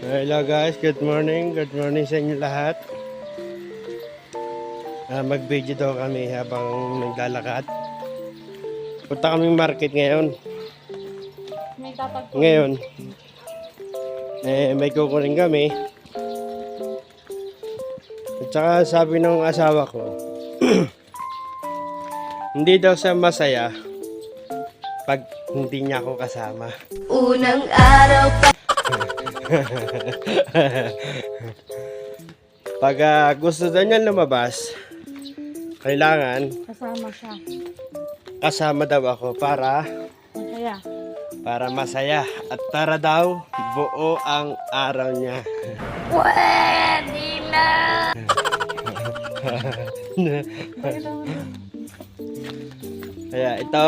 Hello guys, good morning. Good morning sa inyo lahat. Mag-video daw kami habang naglalakad. Punta kaming market ngayon. Ngayon, may kukunin kami. At saka sabi ng asawa ko, hindi daw siya masaya pag hindi niya ako kasama. Unang araw pa. Pag gusto daw niya lumabas, kailangan Kasama siya. kasama daw ako para Masaya. masaya at para daw buo ang araw niya. Pwede na. Kaya ito,